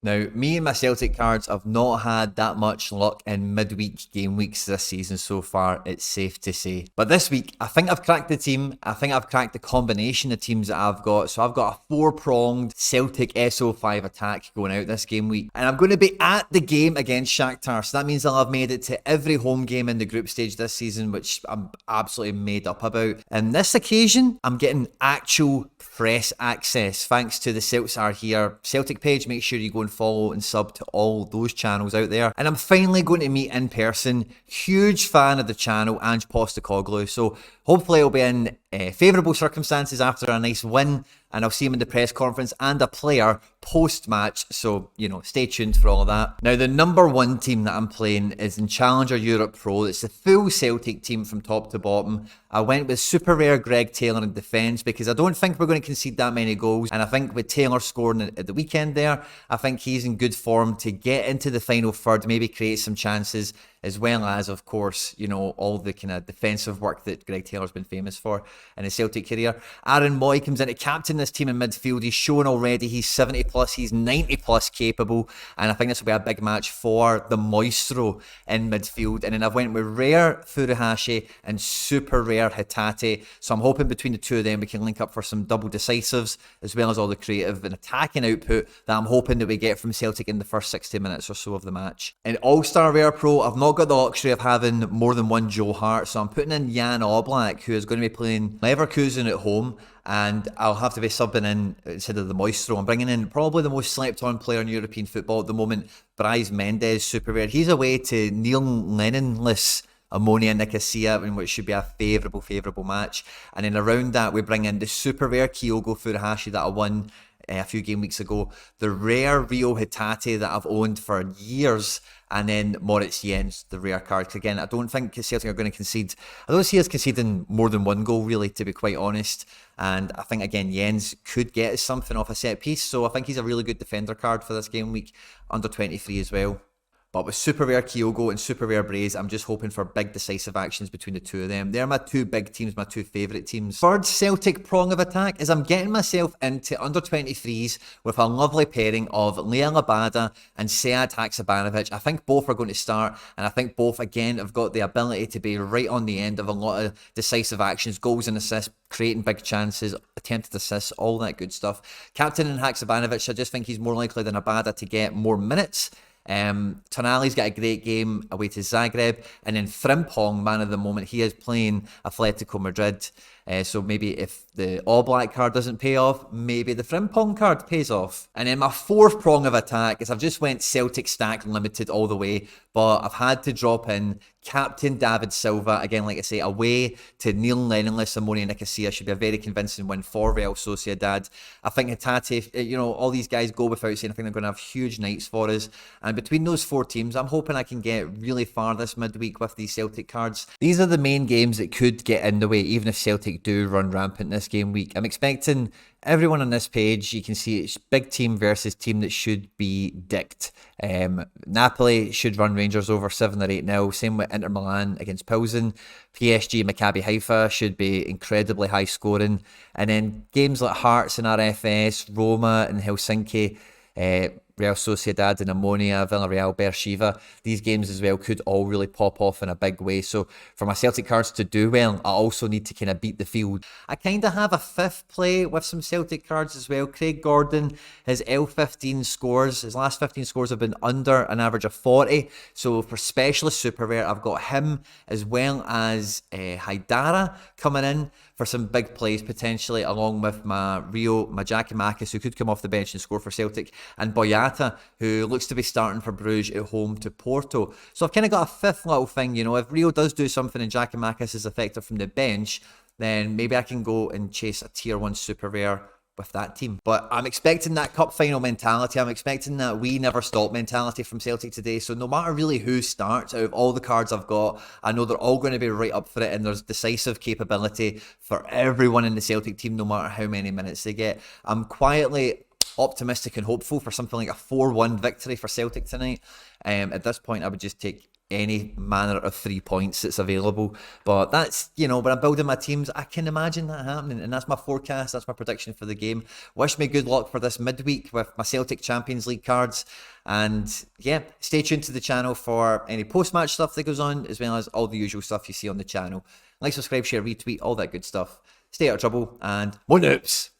Now, me and my Celtic cards have not had that much luck in midweek game weeks this season so far, it's safe to say. But this week, I think I've cracked the team. I think I've cracked the combination of teams that I've got. So I've got a four-pronged Celtic SO5 attack going out this game week. And I'm going to be at the game against Shakhtar. So that means I'll have made it to every home game in the group stage this season, which I'm absolutely made up about. And this occasion, I'm getting actual press access thanks to the Celts Are Here Celtic page. Make sure you go and follow and sub to all those channels out there. And I'm finally going to meet in person. Huge fan of the channel, Ange Postecoglou. So hopefully it'll be in favourable circumstances after a nice win, and I'll see him in the press conference and a player post-match, so, you know, stay tuned for all of that. Now, the number one team that I'm playing is in Challenger Europe Pro. It's the full Celtic team from top to bottom. I went with super rare Greg Taylor in defence because I don't think we're going to concede that many goals, and I think with Taylor scoring at the weekend there, I think he's in good form to get into the final third, maybe create some chances, as well as, of course, you know, all the kind of defensive work that Greg Taylor's been famous for in his Celtic career. Aaron Moy comes in to captain this team in midfield. He's shown already he's 70 plus, he's 90 plus capable, and I think this will be a big match for the Maestro in midfield. And then I've went with rare Furuhashi and super rare Hitate, so I'm hoping between the two of them we can link up for some double decisives, as well as all the creative and attacking output that I'm hoping that we get from Celtic in the first 60 minutes or so of the match. In All-Star Rare Pro, I've not got the luxury of having more than one Joe Hart, so I'm putting in Jan Oblak, who is going to be playing Leverkusen at home, and I'll have to be subbing in instead of the Maestro. I'm bringing in probably the most slept-on player in European football at the moment, Brais Mendes, super rare. He's away to Neil Lennon-less Ammonia Nicosia, in which should be a favourable match. And then around that, we bring in the super rare Kyogo Furuhashi that I won a few game weeks ago, the rare Rio Hitate that I've owned for years, and then Moritz Jens, the rare card. Again, I don't think Celtic are going to concede. I don't see us conceding more than one goal, really, to be quite honest. And I think, again, Jens could get us something off a set piece, so I think he's a really good defender card for this game week, under 23 as well. But with super rare Kyogo and super rare Braze, I'm just hoping for big decisive actions between the two of them. They're my two big teams, my two favourite teams. Third Celtic prong of attack is I'm getting myself into under 23s with a lovely pairing of Liel Abada and Sead Haksabanovic. I think both are going to start, and I think both, again, have got the ability to be right on the end of a lot of decisive actions, goals and assists, creating big chances, attempted assists, all that good stuff. Captain in Haksabanovic, I just think he's more likely than Abada to get more minutes. Tonali's got a great game away to Zagreb, and then Frimpong, man of the moment, he is playing Atletico Madrid. So maybe if the All Black card doesn't pay off, maybe the Frimpong card pays off. And then my fourth prong of attack is I've just went Celtic Stack Limited all the way, but I've had to drop in Captain David Silva, again, like I say, away to Neil Lennon-less Ammonia Nicosia. Should be a very convincing win for Real Sociedad. I think Hitate, you know, all these guys go without saying, I think they're going to have huge nights for us. And between those four teams, I'm hoping I can get really far this midweek with these Celtic cards. These are the main games that could get in the way, even if Celtic do run rampant this game week. I'm expecting everyone on this page, you can see it's big team versus team that should be dicked. Napoli should run Rangers over 7 or 8-0. Same with Inter Milan against Pilsen. PSG Maccabi Haifa should be incredibly high scoring. And then games like Hearts and RFS, Roma and Helsinki, Real Sociedad and Ammonia, Villarreal, Beersheva, these games as well could all really pop off in a big way. So for my Celtic cards to do well, I also need to kind of beat the field. I kind of have a fifth play with some Celtic cards as well. Craig Gordon, his L15 scores, his last 15 scores have been under an average of 40. So for specialist super rare, I've got him as well as Haidara coming in for some big plays potentially, along with my Giacomakis, who could come off the bench and score for Celtic, and Boyata, who looks to be starting for Bruges at home to Porto. So I've kind of got a fifth little thing, you know, if Rio does do something and Giacomakis is effective from the bench, then maybe I can go and chase a tier 1 super rare with that team. But I'm expecting that cup final mentality. I'm expecting that we never stop mentality from Celtic today. So no matter really who starts, out of all the cards I've got, I know they're all going to be right up for it, and there's decisive capability for everyone in the Celtic team, no matter how many minutes they get. I'm quietly optimistic and hopeful for something like a 4-1 victory for Celtic tonight. At this point, I would just take any manner of 3 points that's available. But that's, when I'm building my teams, I can imagine that happening. And that's my forecast, that's my prediction for the game. Wish me good luck for this midweek with my Celtic Champions League cards. And yeah, stay tuned to the channel for any post-match stuff that goes on, as well as all the usual stuff you see on the channel. Like, subscribe, share, retweet, all that good stuff. Stay out of trouble, and more noops!